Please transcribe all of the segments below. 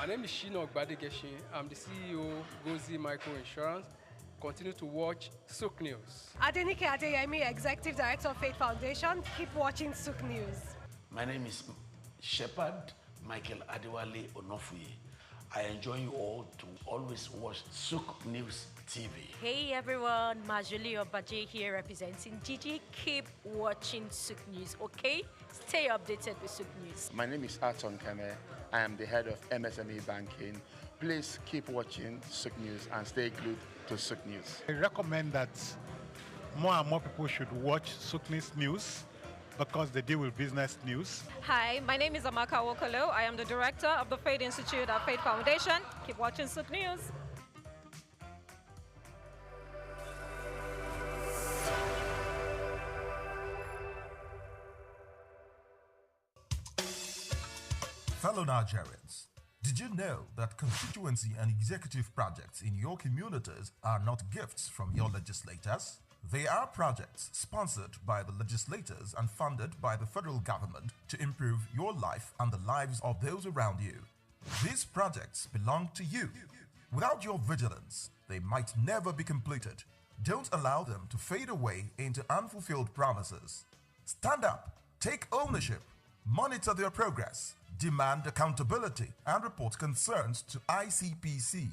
My name is Shino Gbadegeshin. I'm the CEO Gozi Micro Insurance. Continue to watch SOUQ News. Adenike Adeyemi, Executive Director of Faith Foundation. Keep watching SOUQ News. My name is Shepherd Michael Adewale Onofuye. I enjoy you all to always watch SOUQ News TV. Hey everyone, Majuli Obaje here representing Gigi. Keep watching SOUQ News, okay? Stay updated with SOUQ News. My name is Aton Keme. I am the head of MSME Banking. Please keep watching SOUQ News and stay glued to SOUQ News. I recommend that more and more people should watch SOUQ News because they deal with business news. Hi, my name is Amaka Wokolo. I am the director of the Faith Institute at Faith Foundation. Keep watching SOUQ News. Fellow Nigerians, did you know that constituency and executive projects in your communities are not gifts from your legislators? They are projects sponsored by the legislators and funded by the federal government to improve your life and the lives of those around you. These projects belong to you. Without your vigilance, they might never be completed. Don't allow them to fade away into unfulfilled promises. Stand up, take ownership, monitor their progress, demand accountability, and report concerns to ICPC.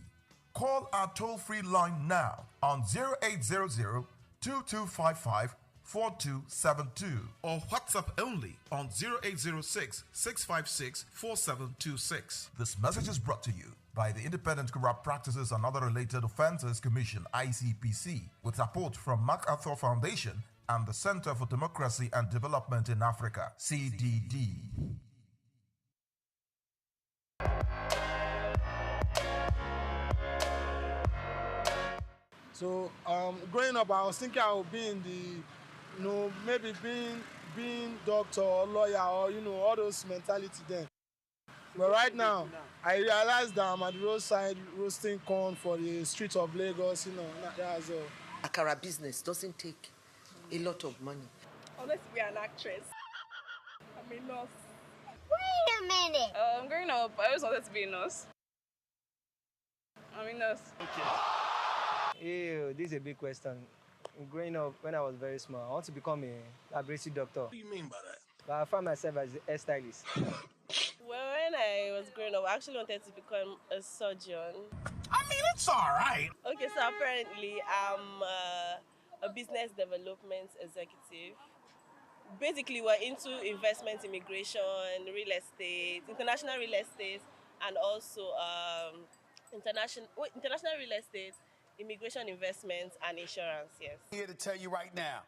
Call our toll-free line now on 0800 2255 4272 or WhatsApp only on 0806 656 4726. This message is brought to you by the Independent Corrupt Practices and Other Related Offences Commission (ICPC) with support from MacArthur Foundation and the Center for Democracy and Development in Africa (CDD). So growing up, I was thinking I would be in the, maybe being doctor or lawyer or all those mentality then. But right now, I realize that I'm at the roadside roasting corn for the streets of Lagos. That's all. Akara business doesn't take a lot of money. I wanted to be an actress. I'm a nurse. Wait a minute. Growing up, I always wanted to be a nurse. I'm a nurse. Okay. Ew, this is a big question. Growing up, when I was very small, I want to become a laboratory doctor. What do you mean by that? But I found myself as a hairstylist. Well, when I was growing up, I actually wanted to become a surgeon. I mean, it's all right. Okay, so apparently I'm a business development executive. Basically, we're into investment, immigration, real estate, international real estate, and also international real estate, immigration, investments, and insurance. Yes. I'm here to tell you right now,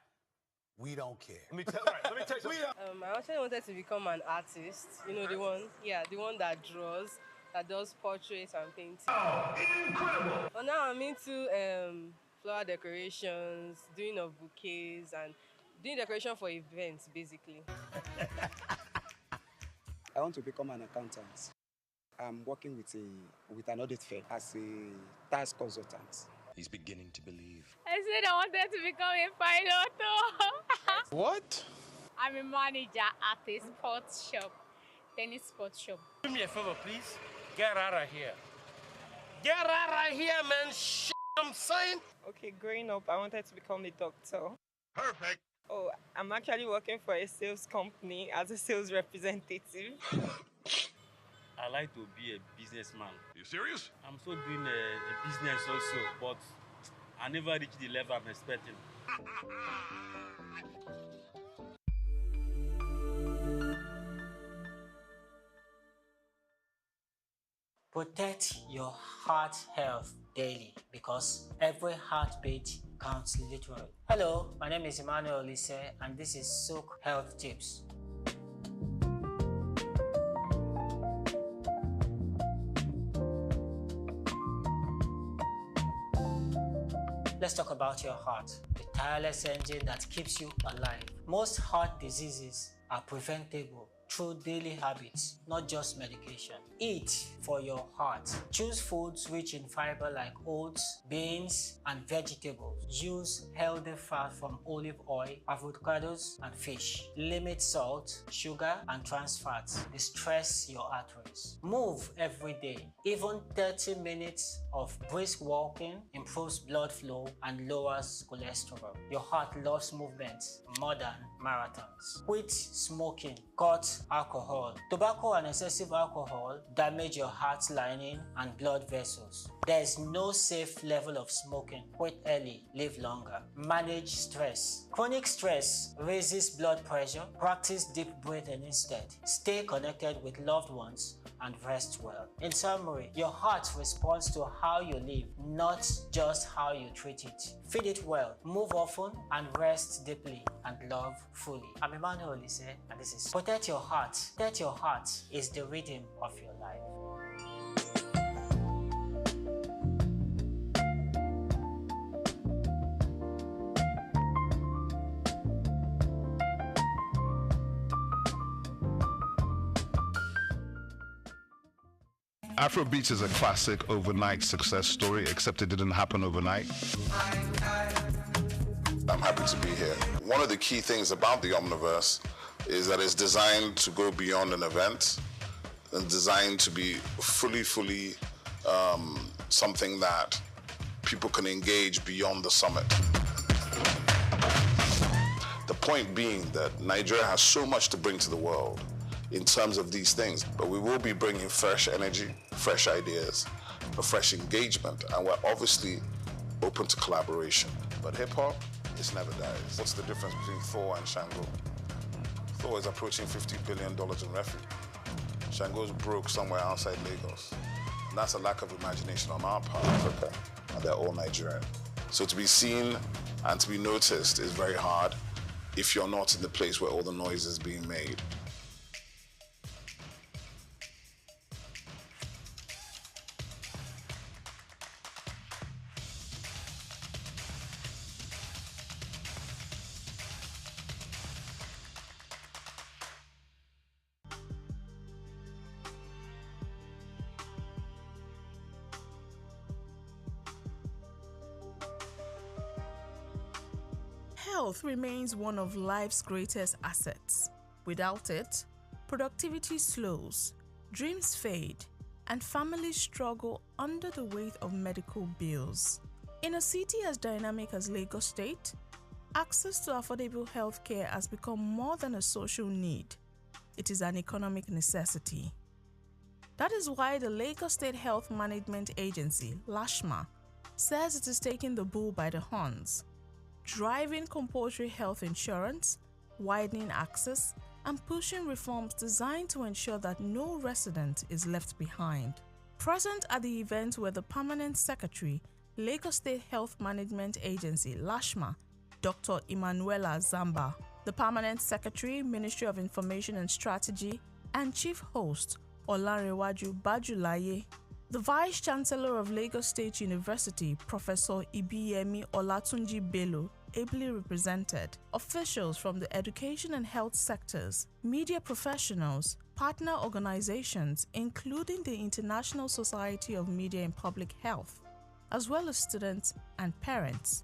we don't care. Let me tell you something. I actually wanted to become an artist. The one that draws, that does portraits and paintings. Oh, incredible! Well, now I'm into flower decorations, doing of bouquets, and doing decoration for events, basically. I want to become an accountant. I'm working with an audit firm as a tax consultant. He's beginning to believe. I said I wanted to become a pilot. What? I'm a manager at a sports shop, tennis sports shop. Do me a favor, please. Get out of here. Get out of here, man. I'm saying. Okay, growing up, I wanted to become a doctor. Perfect. Oh, I'm actually working for a sales company as a sales representative. I like to be a businessman. Are you serious? I'm still doing a business also, but I never reached the level I'm expecting. Protect your heart health daily because every heartbeat counts literally. Hello, my name is Emmanuel Lise and this is SOUQ Health Tips. Let's talk about your heart, the tireless engine that keeps you alive. Most heart diseases are preventable through daily habits, not just medication. Eat for your heart. Choose foods rich in fiber like oats, beans, and vegetables. Use healthy fat from olive oil, avocados, and fish. Limit salt, sugar, and trans fats. They stress your arteries. Move every day. Even 30 minutes of brisk walking improves blood flow and lowers cholesterol. Your heart loves movement more than marathons. Quit smoking. Cut alcohol. Tobacco and excessive alcohol damage your heart's lining and blood vessels. There is no safe level of smoking. Quit early, live longer. Manage stress. Chronic stress raises blood pressure. Practice deep breathing instead. Stay connected with loved ones and rest well. In summary, your heart responds to how you live, not just how you treat it. Feed it well, move often, and rest deeply and love fully. I'm Emmanuel Olise, and this is Protect Your Heart. Protect Your Heart is the rhythm of your life. Afrobeats is a classic overnight success story, except it didn't happen overnight. I'm happy to be here. One of the key things about the Omniverse is that it's designed to go beyond an event and designed to be fully something that people can engage beyond the summit. The point being that Nigeria has so much to bring to the world in terms of these things, but we will be bringing fresh energy, fresh ideas, a fresh engagement, and we're obviously open to collaboration. But hip-hop, it never dies. What's the difference between Thor and Shango? Thor is approaching $50 billion in revenue. Shango's broke somewhere outside Lagos. And that's a lack of imagination on our part, Africa, and they're all Nigerian. So to be seen and to be noticed is very hard if you're not in the place where all the noise is being made. Health remains one of life's greatest assets. Without it, productivity slows, dreams fade, and families struggle under the weight of medical bills. In a city as dynamic as Lagos State, access to affordable healthcare has become more than a social need. It is an economic necessity. That is why the Lagos State Health Management Agency, LASHMA, says it is taking the bull by the horns, driving compulsory health insurance, widening access, and pushing reforms designed to ensure that no resident is left behind. Present at the event were the Permanent Secretary, Lagos State Health Management Agency, LASHMA, Dr. Emanuela Zamba, the Permanent Secretary, Ministry of Information and Strategy, and Chief Host, Olanrewaju Bajulaye, the Vice Chancellor of Lagos State University, Professor Ibiyemi Olatunji Bello, ably represented, officials from the education and health sectors, media professionals, partner organizations, including the International Society of Media and Public Health, as well as students and parents,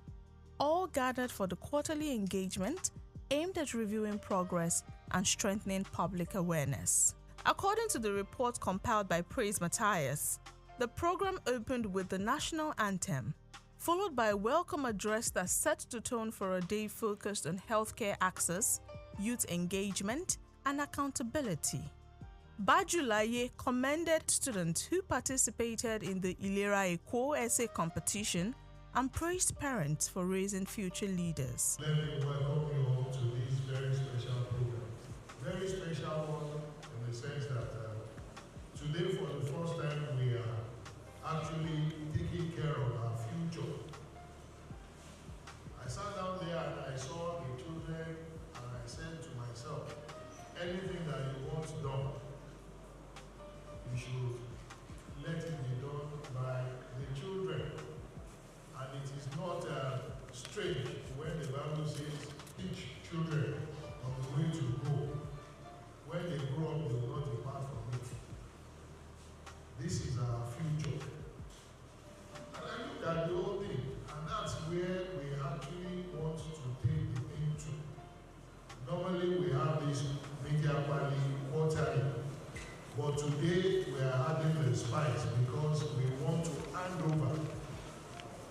all gathered for the quarterly engagement aimed at reviewing progress and strengthening public awareness. According to the report compiled by Praise Matthias, the program opened with the national anthem, followed by a welcome address that set the tone for a day focused on healthcare access, youth engagement, and accountability. Bajulaye commended students who participated in the Ilera Eko essay competition and praised parents for raising future leaders. Let me welcome you all to this very special program. Very special one in the sense that today for the first time we are actually taking care of our future. I sat down there and I saw the children and I said to myself, anything that you want done, you should let it be done by the children. And it is not strange when the Bible says, teach children But today we are adding the spice because we want to hand over.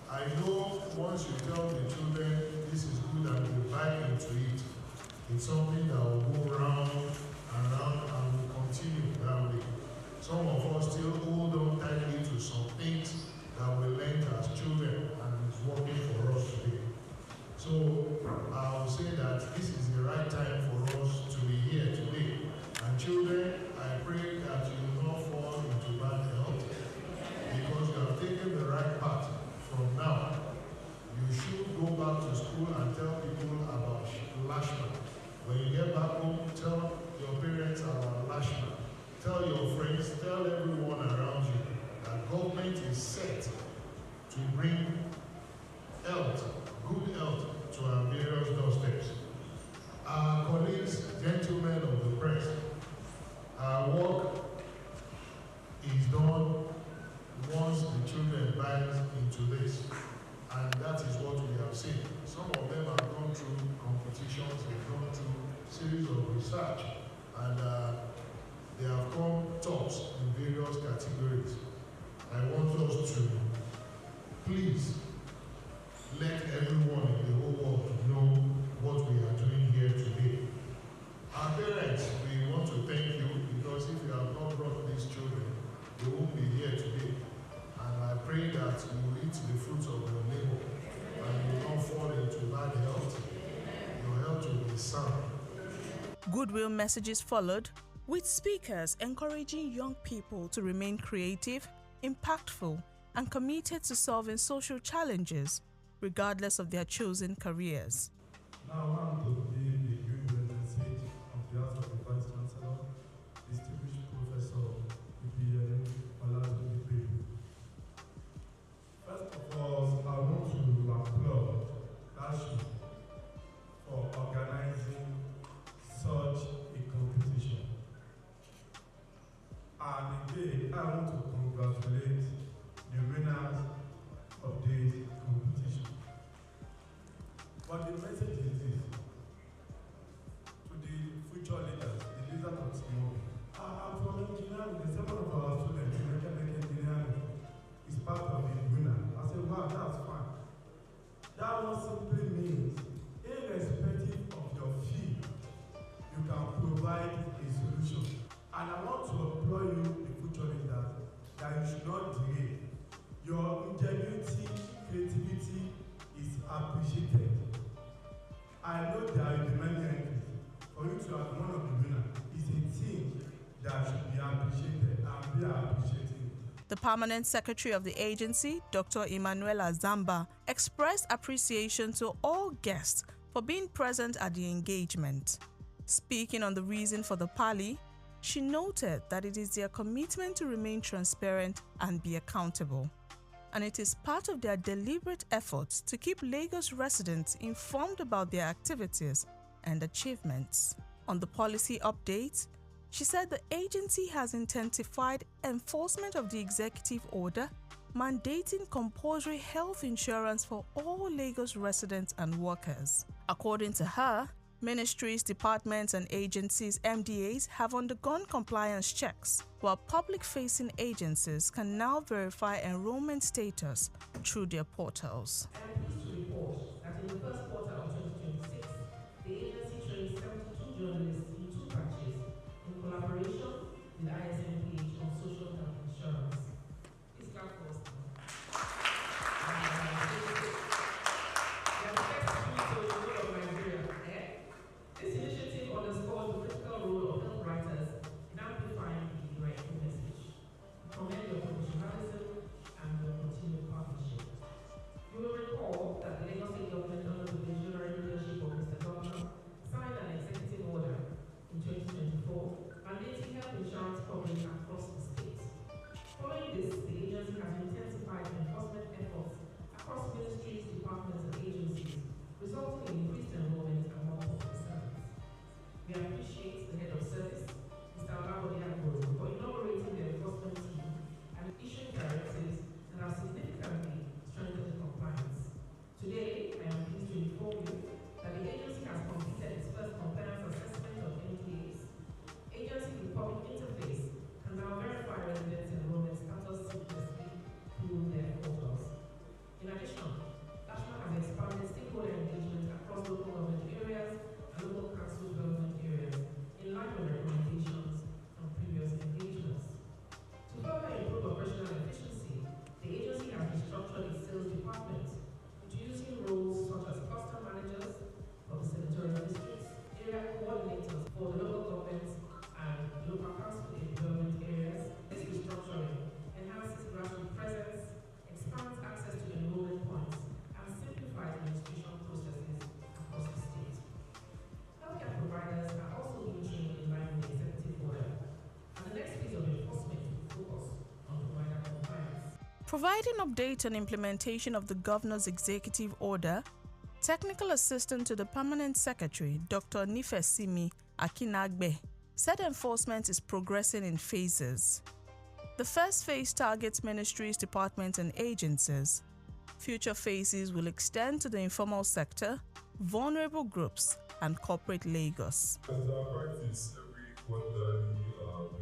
I know once you tell the children this is good and they buy into it, it's something that will go round and round and will continue that way. Some of us still hold on tightly to some things that we learned as children and is working for us today. So I will say that this is the right time for us to be here today. And children, I pray that you will not fall into bad health because you have taken the right path. From now, you should go back to school and tell people about Lashman. When you get back home, tell your parents about Lashman. Tell your friends, tell everyone around you that government is set to bring health, good health, to our various doorsteps. Our colleagues, gentlemen of the press, our work is done once the children buy into this, and that is what we have seen. Some of them have gone through competitions, they've gone through series of research, and they have come tops in various categories. I want us to please let everyone in the whole world know what we are doing here today. Our parents, we want to thank you because if you have not brought these children, they won't be here today. And I pray that you will eat the fruits of your labor and you will not fall into bad health. Your health will be sound. Goodwill messages followed, with speakers encouraging young people to remain creative, impactful, and committed to solving social challenges, regardless of their chosen careers. Now I'm to be the Goodwill message on behalf of the Vice Chancellor, distinguished Professor Ibrahim Olatunji. First of all, I want to applaud Dashi for organizing such a competition. And again, I want to congratulate the winners of this competition. But the message is this to the future leaders, the leaders of tomorrow. I'm from engineering, the seven of our students in mechanical engineering is part of the winner. I said, wow, that's fine. That one simply means, irrespective of your field, you can provide a solution. And I want to applaud you, the future leaders, that you should not delay. Your ingenuity, creativity is appreciated. I know there will be many entries. For you to have one of the winners is a team that should be appreciated and be appreciated. The permanent secretary of the agency, Dr. Emanuela Zamba, expressed appreciation to all guests for being present at the engagement. Speaking on the reason for the parley, she noted that it is their commitment to remain transparent and be accountable, and it is part of their deliberate efforts to keep Lagos residents informed about their activities and achievements. On the policy update, she said the agency has intensified enforcement of the executive order mandating compulsory health insurance for all Lagos residents and workers. According to her, ministries, departments, and agencies, MDAs, have undergone compliance checks, while public-facing agencies can now verify enrollment status through their portals. I am pleased to report that in the first quarter of 2026, the agency trained 72 journalists in 2 batches in collaboration with ISMPH on social health insurance. Please clap for us now. We are the first social of Nigeria. This initiative underscores the critical role of health writers in amplifying the rightful message. We commend your professionalism and your continued partnership. You will recall Providing update on implementation of the Governor's Executive Order, Technical Assistant to the Permanent Secretary, Dr. Nifesimi Akinagbe, said enforcement is progressing in phases. The first phase targets ministries, departments, and agencies. Future phases will extend to the informal sector, vulnerable groups, and corporate Lagos. As our practice every quarterly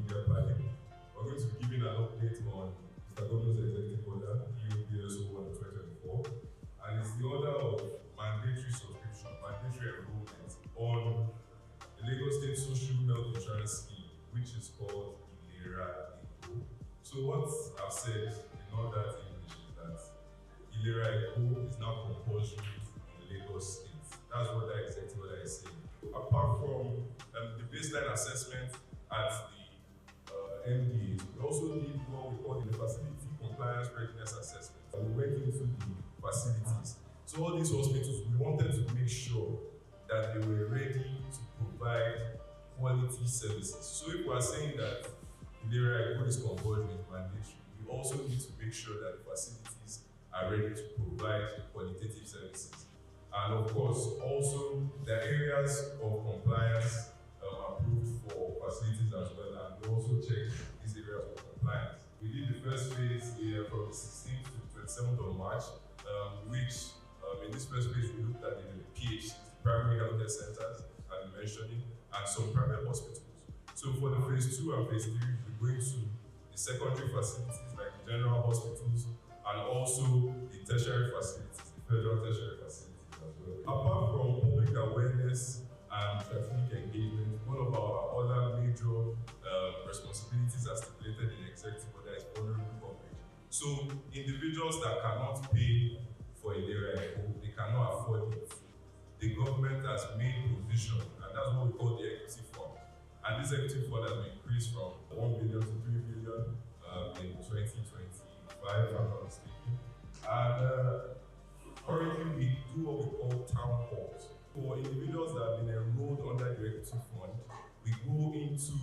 media planning, we're going to be giving an update on Mr. Governor's Executive Order, EOPSO 1 2024, and it's the order of mandatory subscription, mandatory enrollment on the Lagos State Social Health Insurance Scheme, which is called ILERA ECO. So what I've said in all that English is that ILERA ECO is now compulsory in Lagos State. That's what that executive order is saying. Apart from the baseline assessment at the MDAs, we also did what we call the facility compliance readiness assessment. We went into the facilities. So all these hospitals, we wanted to make sure that they were ready to provide quality services. So if we are saying that ILERA ECO is compulsory, is mandatory, we also need to make sure that the facilities are ready to provide qualitative services. And of course, also the areas of compliance approved for facilities as well, and we also checked these areas of compliance. We did the first phase from the 16th to the 27th of March, which in this first phase we looked at the PHCs, primary healthcare centers, as I'm mentioning, and some private hospitals. So for the phase 2 and phase 3, we're going to the secondary facilities like the general hospitals, and also the tertiary facilities, the federal tertiary facilities as well. Apart from public awareness and strategic engagement, one of our other major responsibilities as stipulated in the executive order is vulnerable coverage. So individuals that cannot pay for ILERA ECO, they cannot afford it. The government has made provision, and that's what we call the equity fund. And this equity fund has been increased from 1 billion to 3 billion in 2025, if I'm not mistaken. And currently we do what we call town halls. For individuals that have been enrolled under the equity fund, we go into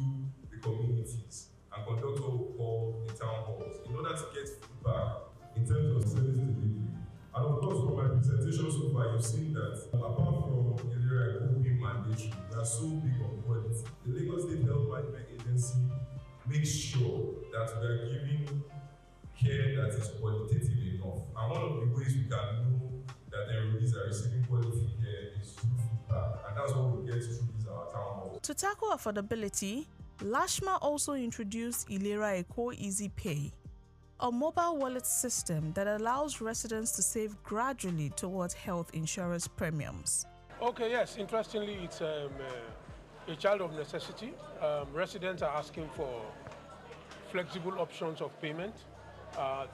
the communities and conduct what we call the town halls in order to get feedback in terms of service delivery. And of course, from my presentation so far, you've seen that apart from ILERA ECO being mandatory, we are so big on quality. The Lagos State Health Management Agency makes sure that we are giving care that is qualitative enough. And one of the ways we can know that the enrollees are receiving quality care is through feedback. And that's what we get through these our town halls. To tackle affordability, LASHMA also introduced ILERA ECO Easy Pay, a mobile wallet system that allows residents to save gradually towards health insurance premiums. Okay, yes, interestingly, it's a child of necessity. Residents are asking for flexible options of payment.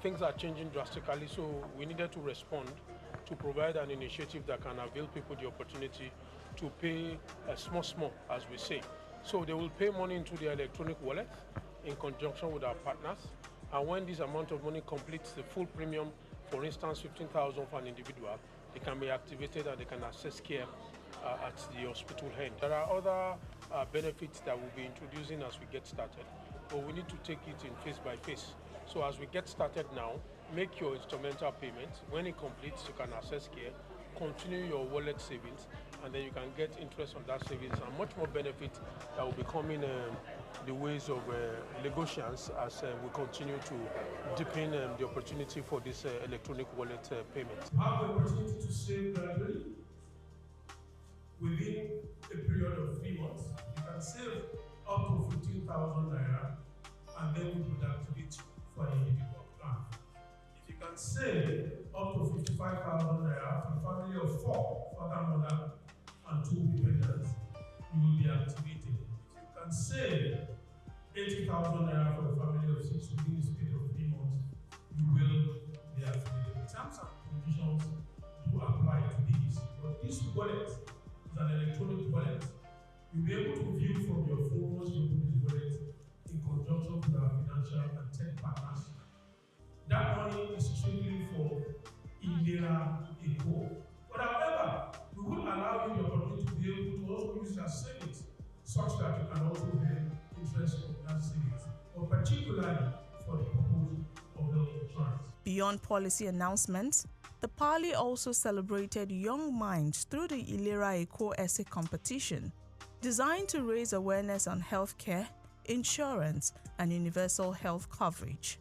Things are changing drastically, so we needed to respond to provide an initiative that can avail people the opportunity to pay small, as we say. So they will pay money into their electronic wallet in conjunction with our partners. And when this amount of money completes the full premium, for instance, 15,000 for an individual, they can be activated and they can access care at the hospital end. There are other benefits that we'll be introducing as we get started, but we need to take it in phase by phase. So as we get started now, make your instrumental payment. When it completes, you can access care, continue your wallet savings, and then you can get interest on that savings and much more benefit that will be coming the ways of Lagosians as we continue to deepen the opportunity for this electronic wallet payment. You have the opportunity to save gradually within a period of 3 months. You can save up to 15,000 naira, and then we would activate for an individual plan. If you can save up to 55,000 naira for a family of 4, father, mother, and 2 dependents, you will be activated. If you can save 80,000 naira for a family of 6 within the space of 3 months, you will be activated. Terms and conditions do apply to these, but this wallet is an electronic wallet. You'll be able to view from your phone once you open this wallet in conjunction with our financial and tech partners. That money is strictly for ILERA ECO. But however, we will allow you the opportunity to be able to also use your savings such that you can also earn interest on that savings, but particularly for the purpose of health insurance. Beyond policy announcements, the Parley also celebrated young minds through the Ilera Eko essay competition, designed to raise awareness on healthcare, insurance, and universal health coverage.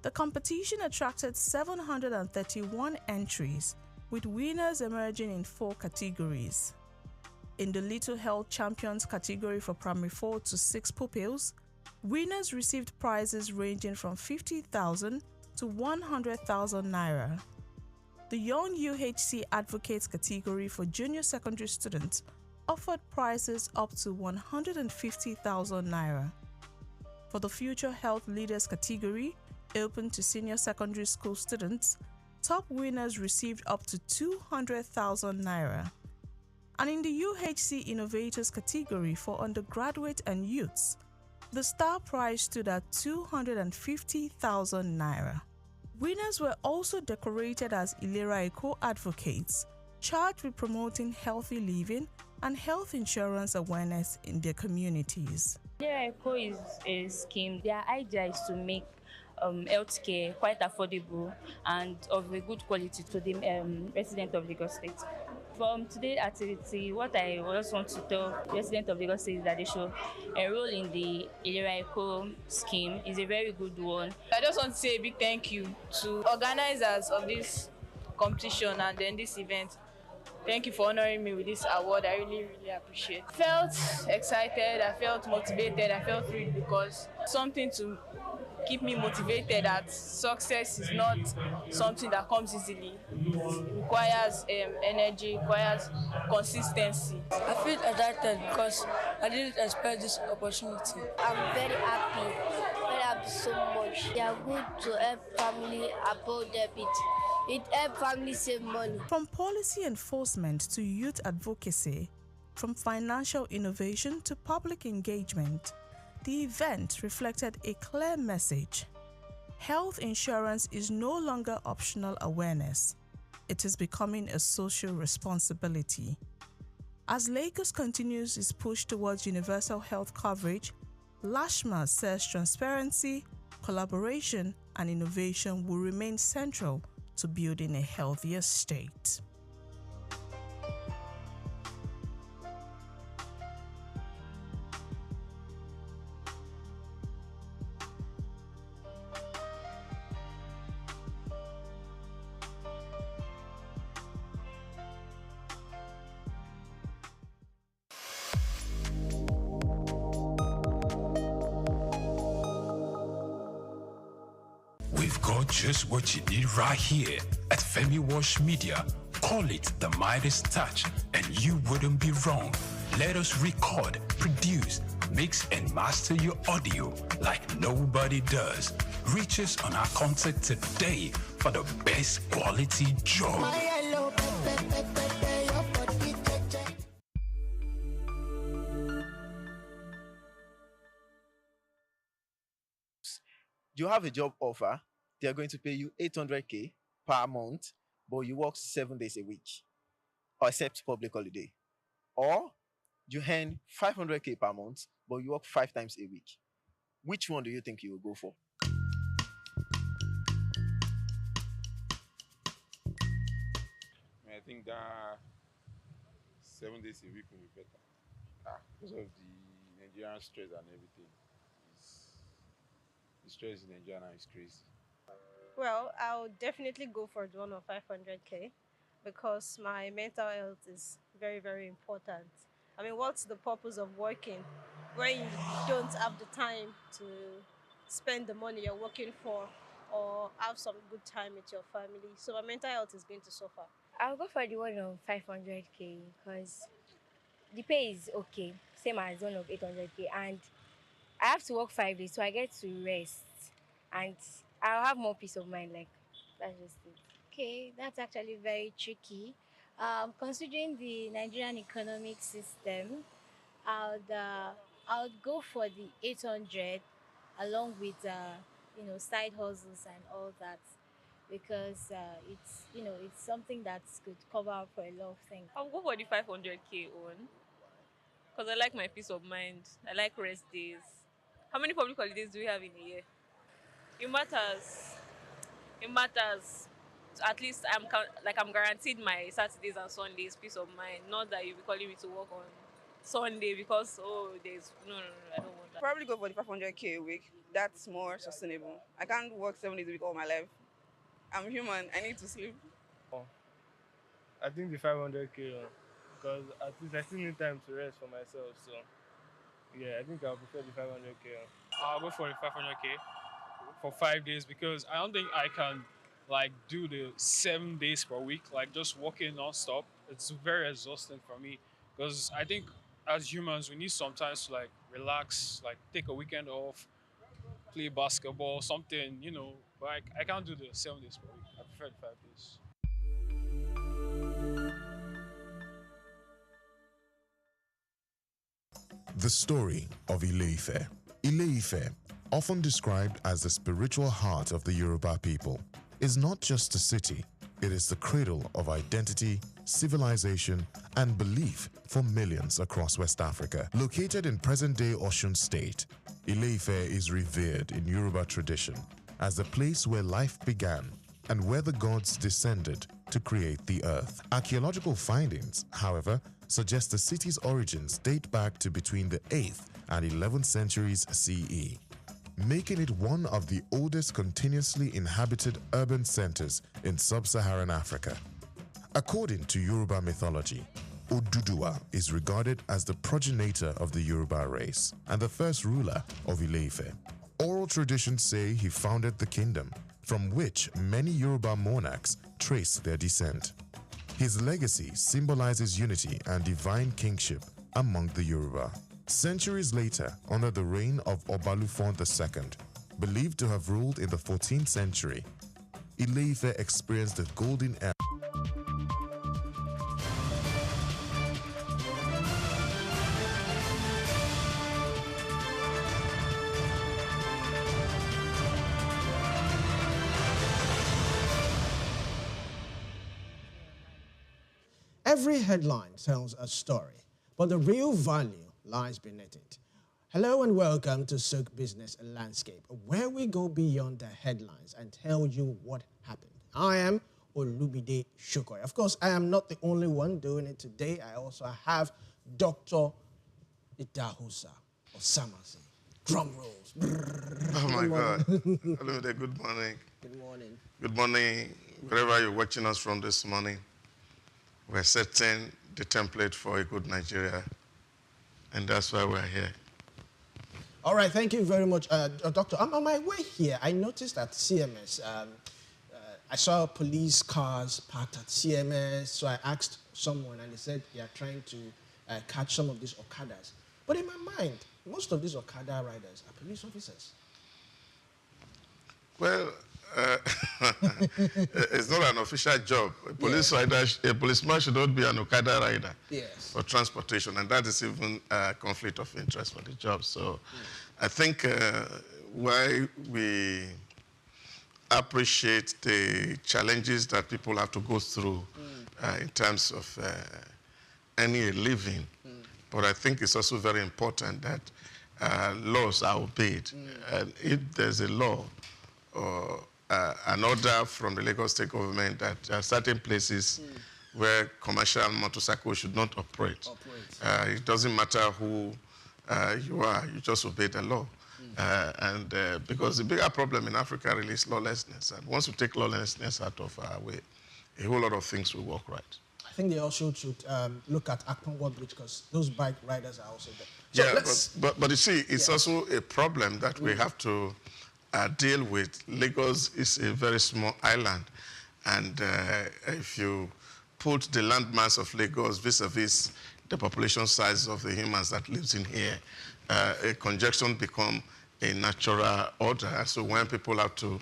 The competition attracted 731 entries, with winners emerging in 4 categories. In the Little Health Champions category for primary 4 to 6 pupils, winners received prizes ranging from 50,000 to 100,000 naira. The Young UHC Advocates category for junior secondary students offered prizes up to 150,000 naira. For the Future Health Leaders category, open to senior secondary school students, top winners received up to 200,000 naira. And in the UHC Innovators category for undergraduate and youths, the star prize stood at 250,000 naira. Winners were also decorated as Ilera Eko advocates, charged with promoting healthy living and health insurance awareness in their communities. Ilera Eko is a scheme. Their idea is to make healthcare quite affordable and of a good quality to the residents of Lagos State. From today's activity, what I just want to tell residents of Lagos State is that they should enroll in the Ilera Eko scheme. It's a very good one. I just want to say a big thank you to organizers of this competition and then this event. Thank you for honoring me with this award. I really, really appreciate it. I felt excited, I felt motivated, I felt thrilled because something to keep me motivated that success is not something that comes easily. It requires energy, requires consistency. I feel excited because I didn't expect this opportunity. I'm very happy so much. They are good to help family about debit. It helps family save money. From policy enforcement to youth advocacy, from financial innovation to public engagement, the event reflected a clear message. Health insurance is no longer optional awareness. It is becoming a social responsibility. As Lagos continues its push towards universal health coverage, Lashma says transparency, collaboration, and innovation will remain central to building a healthier state. We've got just what you need right here at Femi Wash Media. Call it the Midas Touch and you wouldn't be wrong. Let us record, produce, mix and master your audio like nobody does. Reach us on our contact today for the best quality job. You have a job offer, they're going to pay you 800k per month, but you work 7 days a week, except public holiday. Or you earn 500k per month, but you work 5 times a week. Which one do you think you will go for? I think that 7 days a week will be better. Because of the Nigerian stress and everything. The stress in Nigeria now is crazy. Well, I'll definitely go for the one of 500k because my mental health is very, very important. I mean, what's the purpose of working when you don't have the time to spend the money you're working for or have some good time with your family? So my mental health is going to suffer. I'll go for the one of 500k because the pay is okay, same as one of 800k, and I have to work 5 days, so I get to rest, and I'll have more peace of mind. Like, that's just it. Okay, that's actually very tricky. Considering the Nigerian economic system, I would go for the 800 along with side hustles and all that, because it's something that could cover up for a lot of things. I'll go for the 500k one because I like my peace of mind. I like rest days. How many public holidays do we have in a year? It matters. It matters. At least I'm guaranteed my Saturdays and Sundays peace of mind. Not that you'll be calling me to work on Sunday because there's no, I don't want that. Probably go for the 500K a week. That's more sustainable. I can't work 7 days a week all my life. I'm human. I need to sleep. I think the 500K because at least I still need time to rest for myself. So yeah, I think I'll prefer the 500K. I'll go for the 500K for 5 days because I don't think I can do the 7 days per week, just working non-stop. It's very exhausting for me because I think as humans we need sometimes to relax, take a weekend off, play basketball, something, but I can't do the 7 days per week. I prefer the 5 days. The story of Ile-Ife. Ile-Ife, often described as the spiritual heart of the Yoruba people, is not just a city, it is the cradle of identity, civilization, and belief for millions across West Africa. Located in present-day Osun State, Ile-Ife is revered in Yoruba tradition as the place where life began and where the gods descended to create the earth. Archaeological findings, however, suggest the city's origins date back to between the 8th and 11th centuries CE, making it one of the oldest continuously inhabited urban centers in sub-Saharan Africa. According to Yoruba mythology, Oduduwa is regarded as the progenitor of the Yoruba race and the first ruler of Ile-Ife. Oral traditions say he founded the kingdom, from which many Yoruba monarchs trace their descent. His legacy symbolizes unity and divine kingship among the Yoruba. Centuries later, under the reign of Obalufon II, believed to have ruled in the 14th century, Ile-Ife experienced the golden era. Every headline tells a story, but the real value lies beneath it. Hello and welcome to SOUQ Business Landscape, where we go beyond the headlines and tell you what happened. I am Olumide Shokoy. Of course, I am not the only one doing it today. I also have Dr. Idahosa Osamase. Drum rolls. Oh my God. Hello there, good morning. Good morning. Good morning, wherever you're watching us from this morning. We're setting the template for a good Nigeria, and that's why we're here. All right, thank you very much, Doctor. I'm on my way here. I noticed at CMS, I saw police cars parked at CMS, so I asked someone, and they said they are trying to catch some of these Okadas. But in my mind, most of these Okada riders are police officers. Well, it's not an official job. A policeman should not be an Okada rider for transportation, and that is even a conflict of interest for the job. So I think why we appreciate the challenges that people have to go through in terms of earning a living, but I think it's also very important that laws are obeyed. And if there's a law or an order from the Lagos State government that there are certain places where commercial motorcycles should not operate. It doesn't matter who you are, you just obey the law. Because the bigger problem in Africa really is lawlessness. And once you take lawlessness out of our way, a whole lot of things will work right. I think they also should look at Akpongwa Bridge because those bike riders are also there. So but you see, it's also a problem that we have to deal with. Lagos is a very small island, and if you put the landmass of Lagos vis-a-vis the population size of the humans that lives in here, a conjunction become a natural order. So when people have to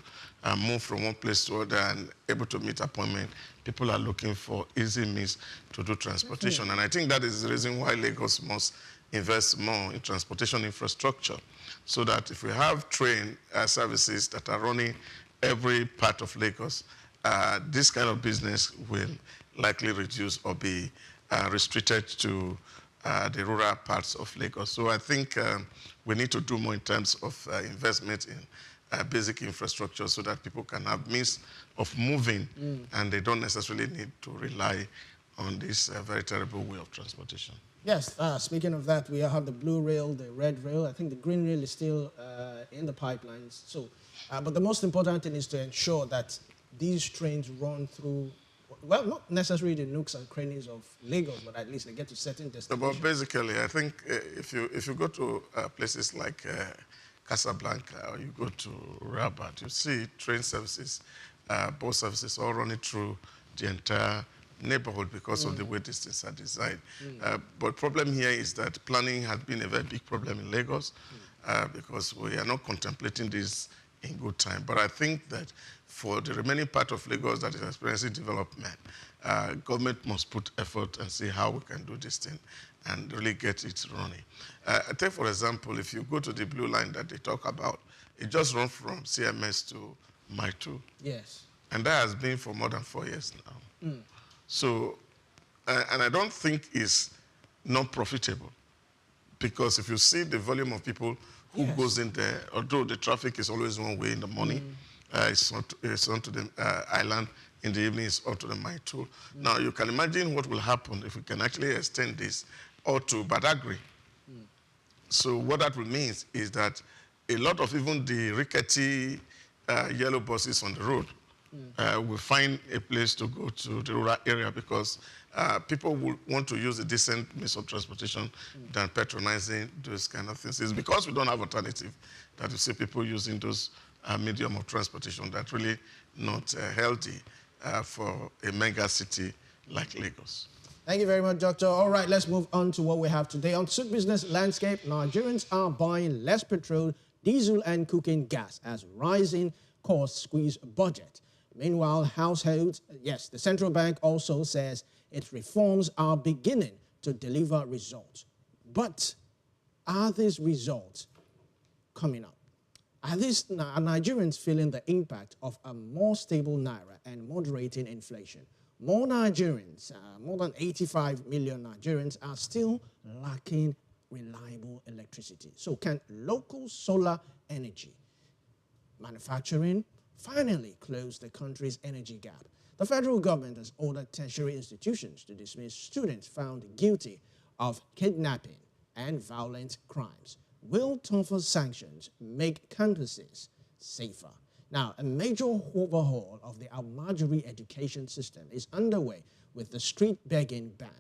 move from one place to other and able to meet appointment, people are looking for easy means to do transportation. And I think that is the reason why Lagos must invest more in transportation infrastructure, so that if we have train services that are running every part of Lagos, this kind of business will likely reduce or be restricted to the rural parts of Lagos. So I think we need to do more in terms of investment in basic infrastructure so that people can have means of moving and they don't necessarily need to rely on this very terrible way of transportation. Yes, speaking of that, we have the blue rail, the red rail. I think the green rail is still in the pipelines. So, but the most important thing is to ensure that these trains run through, well, not necessarily the nooks and crannies of Lagos, but at least they get to certain destinations. But basically, I think if you go to places like Casablanca or you go to Rabat, you see train services, bus services all running through the entire neighborhood because of the way these things are designed. But problem here is that planning has been a very big problem in Lagos because we are not contemplating this in good time. But I think that for the remaining part of Lagos that is experiencing development, government must put effort and see how we can do this thing and really get it running. I take, for example, if you go to the blue line that they talk about, it just runs from CMS to Mile 2. Yes. And that has been for more than 4 years now. So, and I don't think it's not profitable because if you see the volume of people who goes in there, although the traffic is always one way in the morning, it's onto the island, in the evening it's onto the Mile 2. Now, you can imagine what will happen if we can actually extend this all to Badagry. So what that will mean is that a lot of even the rickety yellow buses on the road will find a place to go to the rural area because people will want to use a decent means of transportation than patronizing those kind of things. It's because we don't have alternative that you see people using those medium of transportation that really not healthy for a mega city like Lagos. Thank you very much, Doctor. All right, let's move on to what we have today. On SOUQ Business Landscape, Nigerians are buying less petrol, diesel, and cooking gas as rising costs squeeze budget. Meanwhile, households, yes, the central bank also says its reforms are beginning to deliver results. But are these results coming up? Are Nigerians feeling the impact of a more stable naira and moderating inflation? More Nigerians, more than 85 million Nigerians, are still lacking reliable electricity. So can local solar energy manufacturing finally close the country's energy gap? The federal government has ordered tertiary institutions to dismiss students found guilty of kidnapping and violent crimes. Will tougher sanctions make campuses safer? Now, a major overhaul of the Almajiri education system is underway with the street begging banned.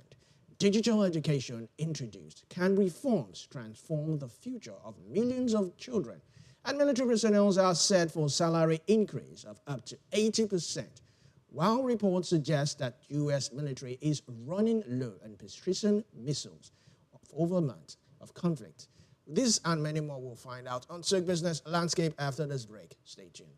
Digital education introduced. Can reforms transform the future of millions of children? And military personnel are set for salary increase of up to 80%, while reports suggest that U.S. military is running low on precision missiles over months of conflict. This and many more we'll find out on SOUQ Business Landscape after this break. Stay tuned.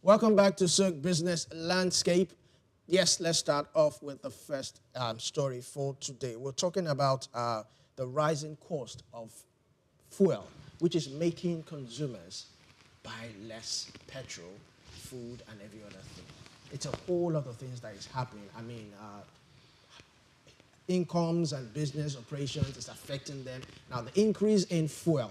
Welcome back to SOUQ Business Landscape. Yes, let's start off with the first story for today. We're talking about the rising cost of fuel, which is making consumers buy less petrol, food, and every other thing. It's a whole lot of things that is happening. I mean, incomes and business operations is affecting them. Now, the increase in fuel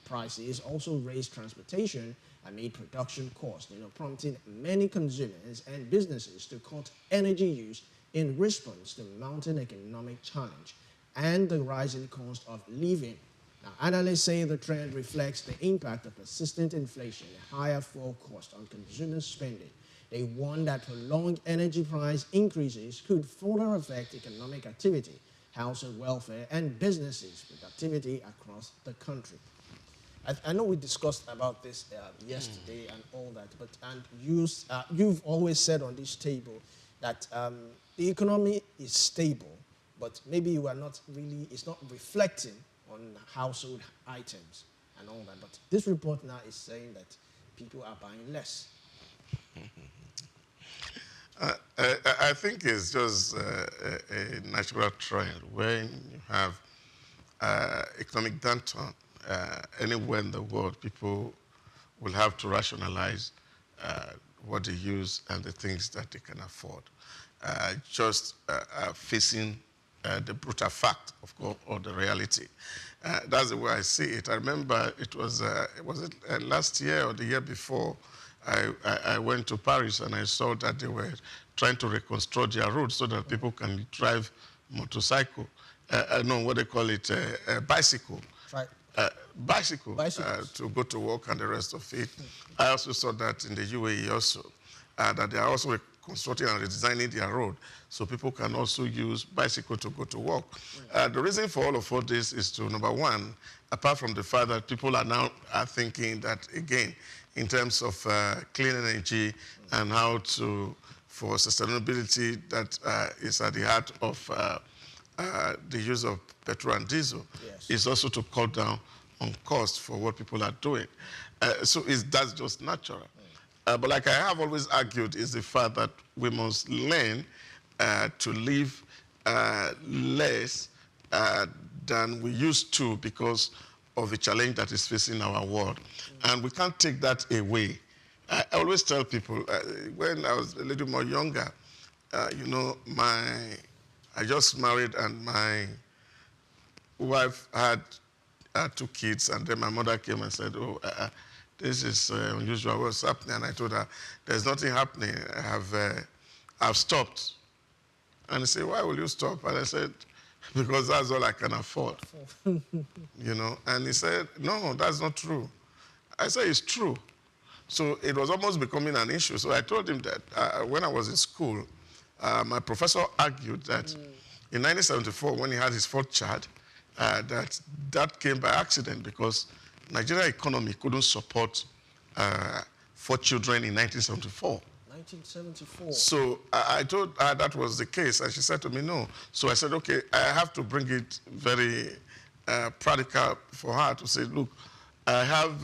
prices also raised transportation and made production costs, prompting many consumers and businesses to cut energy use in response to mounting economic challenge and the rising cost of living. Now, analysts say the trend reflects the impact of persistent inflation and higher fuel costs on consumer spending. They warn that prolonged energy price increases could further affect economic activity, household welfare, and businesses' productivity across the country. I know we discussed about this yesterday and all that, but you've always said on this table that the economy is stable, but maybe you are not really, it's not reflecting on household items and all that. But this report now is saying that people are buying less. I think it's just a natural trend when you have economic downturn. anywhere in the world, people will have to rationalize what they use and the things that they can afford. Just facing the brutal fact, of course, or the reality. That's the way I see it. I remember it was last year or the year before, I went to Paris and I saw that they were trying to reconstruct their roads so that people can drive motorcycle. No, what they call it, bicycle. Right. Bicycle to go to work and the rest of it. I also saw that in the UAE also, that they are also reconstructing and redesigning their road so people can also use bicycle to go to work. The reason for all of this is to, number one, apart from the fact that people are now thinking that, again, in terms of clean energy and how to, for sustainability that is at the heart of the use of petrol and diesel, is also to cut down on cost for what people are doing. So that's just natural. But like I have always argued, is the fact that we must learn to live less than we used to because of the challenge that is facing our world. And we can't take that away. I always tell people, when I was a little more younger, you know, I just married and my wife had 2 kids, and then my mother came and said, oh, this is unusual, what's happening? And I told her, there's nothing happening, I've stopped. And he said, why will you stop? And I said, because that's all I can afford. You know, and he said, no, that's not true. I said, it's true. So it was almost becoming an issue. So I told him that when I was in school, my professor argued that in 1974, when he had his 4th child, that came by accident because Nigeria economy couldn't support 4 children in 1974. 1974. So I told her that was the case, and she said to me, no. So I said, okay, I have to bring it very practical for her to say, look, I have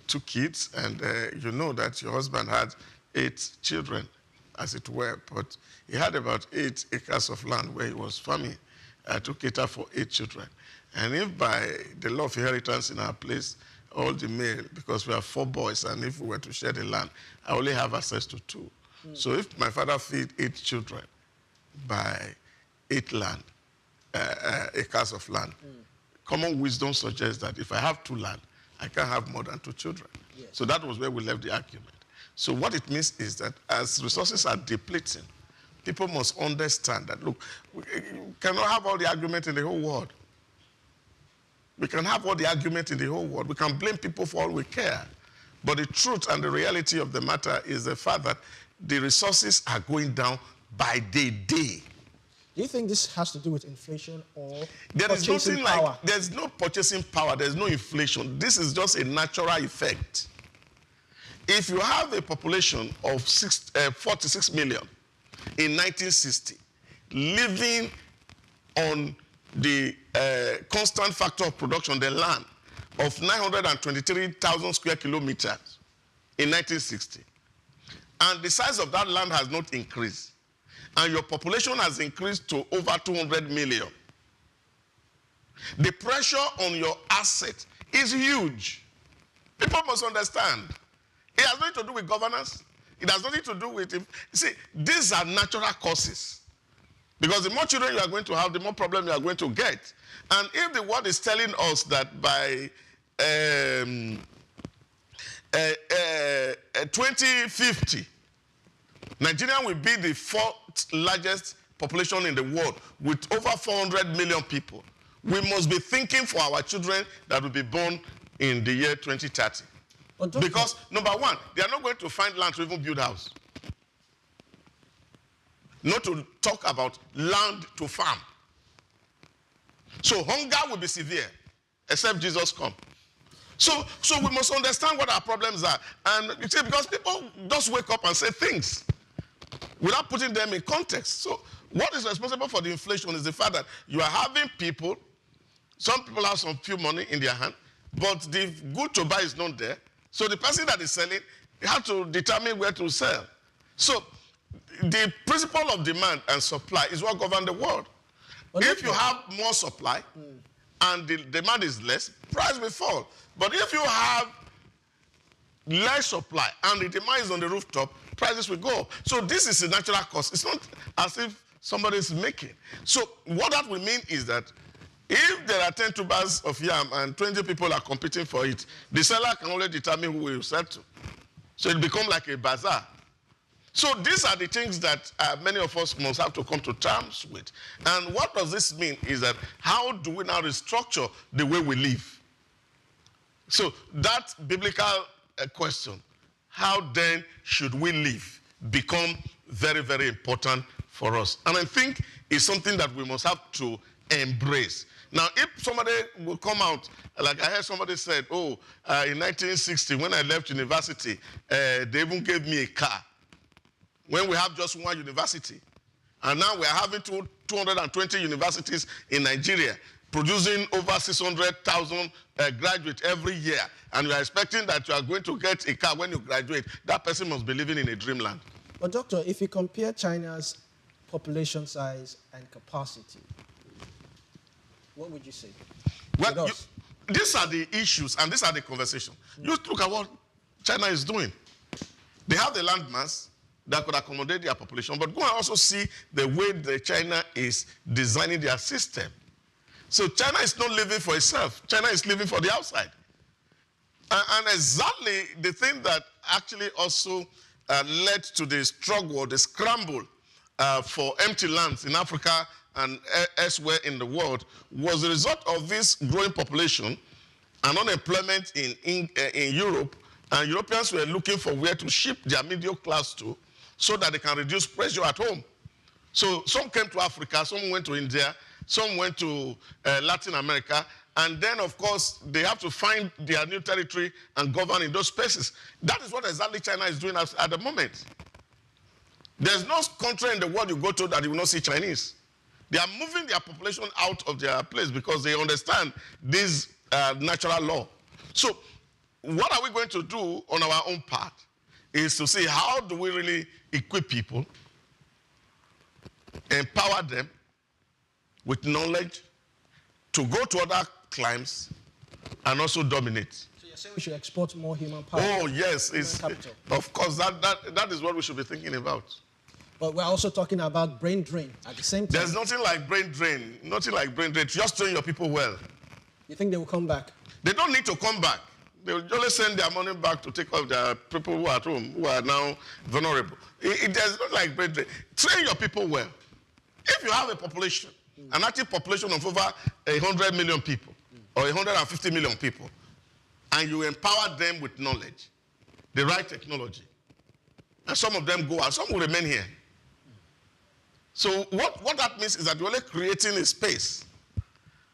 2 kids, and you know that your husband had 8 children, as it were, but he had about 8 acres of land where he was farming to cater for 8 children. And if by the law of inheritance in our place, all the male, because we have 4 boys, and if we were to share the land, I only have access to 2. So if my father feed 8 children by 8 acres of land, common wisdom suggests that if I have 2 land, I can't have more than 2 children. Yes. So that was where we left the argument. So what it means is that as resources are depleting, people must understand that, look, we cannot have all the argument in the whole world. We can have all the argument in the whole world. We can blame people for all we care. But the truth and the reality of the matter is the fact that the resources are going down by the day. Do you think this has to do with inflation or there is purchasing nothing power? like, there's no purchasing power, there's no inflation. This is just a natural effect. If you have a population of 46 million in 1960, living on the constant factor of production, the land, of 923,000 square kilometers in 1960, and the size of that land has not increased, and your population has increased to over 200 million, the pressure on your asset is huge. People must understand. It has nothing to do with governance. It has nothing to do with... See, these are natural causes. Because the more children you are going to have, the more problem you are going to get. And if the world is telling us that by 2050, Nigeria will be the 4th largest population in the world with over 400 million people, we must be thinking for our children that will be born in the year 2030. Because, number one, they are not going to find land to even build a house. Not to talk about land to farm. So hunger will be severe, except Jesus come. So we must understand what our problems are. And you see, because people just wake up and say things without putting them in context. So what is responsible for the inflation is the fact that you are having people, some people have some few money in their hand, but the good to buy is not there. So the person that is selling, they have to determine where to sell. So the principle of demand and supply is what governs the world. If you have more supply and the demand is less, price will fall. But if you have less supply and the demand is on the rooftop, prices will go up. So this is a natural cost. It's not as if somebody is making. So what that will mean is that if there are 10 tubers of yam and 20 people are competing for it, the seller can only determine who will sell to. So it becomes like a bazaar. So these are the things that many of us must have to come to terms with. And what does this mean is that how do we now restructure the way we live? So that biblical question, how then should we live, become very, very important for us. And I think it's something that we must have to embrace. Now, if somebody will come out, like I heard somebody said, oh, in 1960, when I left university, they even gave me a car. When we have just one university. And now we are having 220 universities in Nigeria, producing over 600,000 graduates every year. And you are expecting that you are going to get a car when you graduate. That person must be living in a dreamland. But doctor, if you compare China's population size and capacity, what would you say? Well, these are the issues and these are the conversations. You look at what China is doing. They have the landmass that could accommodate their population, but go and also see the way that China is designing their system. So China is not living for itself. China is living for the outside. And exactly the thing that actually also led to the struggle, or the scramble for empty lands in Africa and elsewhere in the world was the result of this growing population and unemployment in Europe. And Europeans were looking for where to ship their middle class to so that they can reduce pressure at home. So some came to Africa, some went to India, some went to Latin America, and then, of course, they have to find their new territory and govern in those spaces. That is what exactly China is doing at the moment. There's no country in the world you go to that you will not see Chinese. They are moving their population out of their place because they understand this natural law. So what are we going to do on our own part is to see how do we really equip people, empower them with knowledge to go to other climes and also dominate. So you're saying we should export more human power? Oh, yes. Of course, that is what we should be thinking about. But we're also talking about brain drain at the same time. There's nothing like brain drain. Nothing like brain drain. Just train your people well. You think they will come back? They don't need to come back. They will only send their money back to take care of their people who are at home, who are now vulnerable. There's not like brain drain. Train your people well. If you have a population, an active population of over 100 million people, or 150 million people, and you empower them with knowledge, the right technology, and some of them go out, some will remain here. So what that means is that you're only creating a space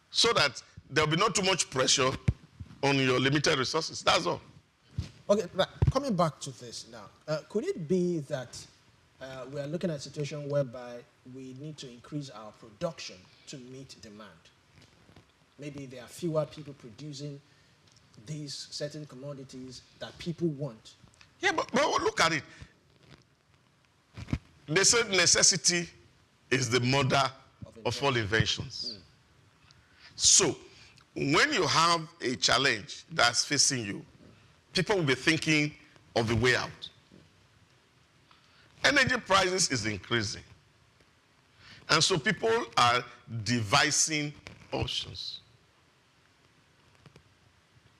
so that there'll be not too much pressure on your limited resources. That's all. Okay, right. Coming back to this now, could it be that we are looking at a situation whereby we need to increase our production to meet demand? Maybe there are fewer people producing these certain commodities that people want. Yeah, but look at it. They said necessity is the mother of all inventions. So when you have a challenge that's facing you, people will be thinking of a way out. Energy prices is increasing. And so people are devising options.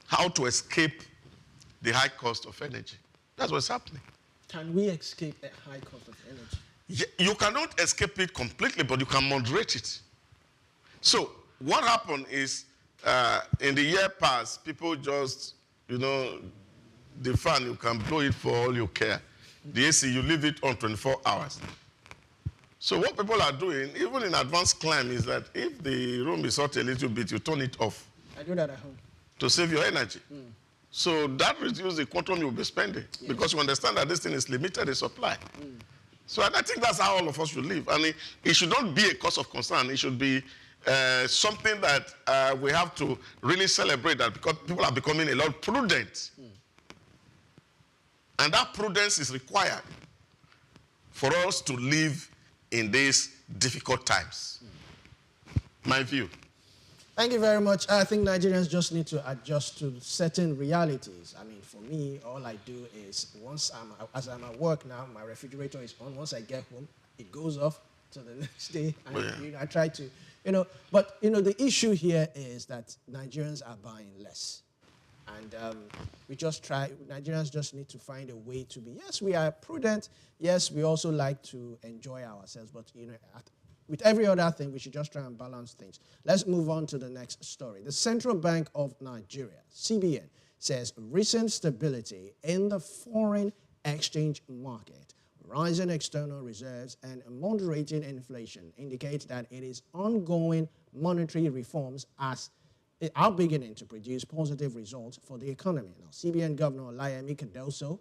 How to escape the high cost of energy. That's what's happening. Can we escape a high cost of energy? You cannot escape it completely, but you can moderate it. So what happened is, in the year past, people just, the fan, you can blow it for all you care. The AC, you leave it on 24 hours. So what people are doing, even in advanced climate, is that if the room is hot a little bit, you turn it off. I do that at home. To save your energy. So that reduces the quantum you'll be spending, because you understand that this thing is limited in supply. So I think that's how all of us should live. And it should not be a cause of concern. It should be something that we have to really celebrate, that because people are becoming a lot prudent. And that prudence is required for us to live in these difficult times. My view. Thank you very much. I think Nigerians just need to adjust to certain realities. I mean, for me, all I do is as I'm at work now, my refrigerator is on. Once I get home, it goes off to the next day. And I try to, but the issue here is that Nigerians are buying less. And Nigerians just need to find a way to be, yes, we are prudent. Yes, we also like to enjoy ourselves. But, with every other thing, we should just try and balance things. Let's move on to the next story. The Central Bank of Nigeria, CBN, says recent stability in the foreign exchange market, rising external reserves, and moderating inflation indicate that it is ongoing monetary reforms are beginning to produce positive results for the economy. Now, CBN Governor Olayemi Cardoso,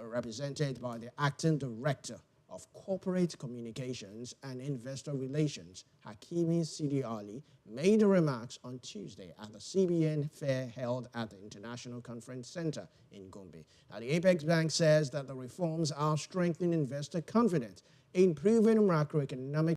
represented by the Acting Director of Corporate Communications and Investor Relations, Hakimi Sidi Ali, made the remarks on Tuesday at the CBN fair held at the International Conference Center in Gombe. Now, the Apex Bank says that the reforms are strengthening investor confidence, improving macroeconomic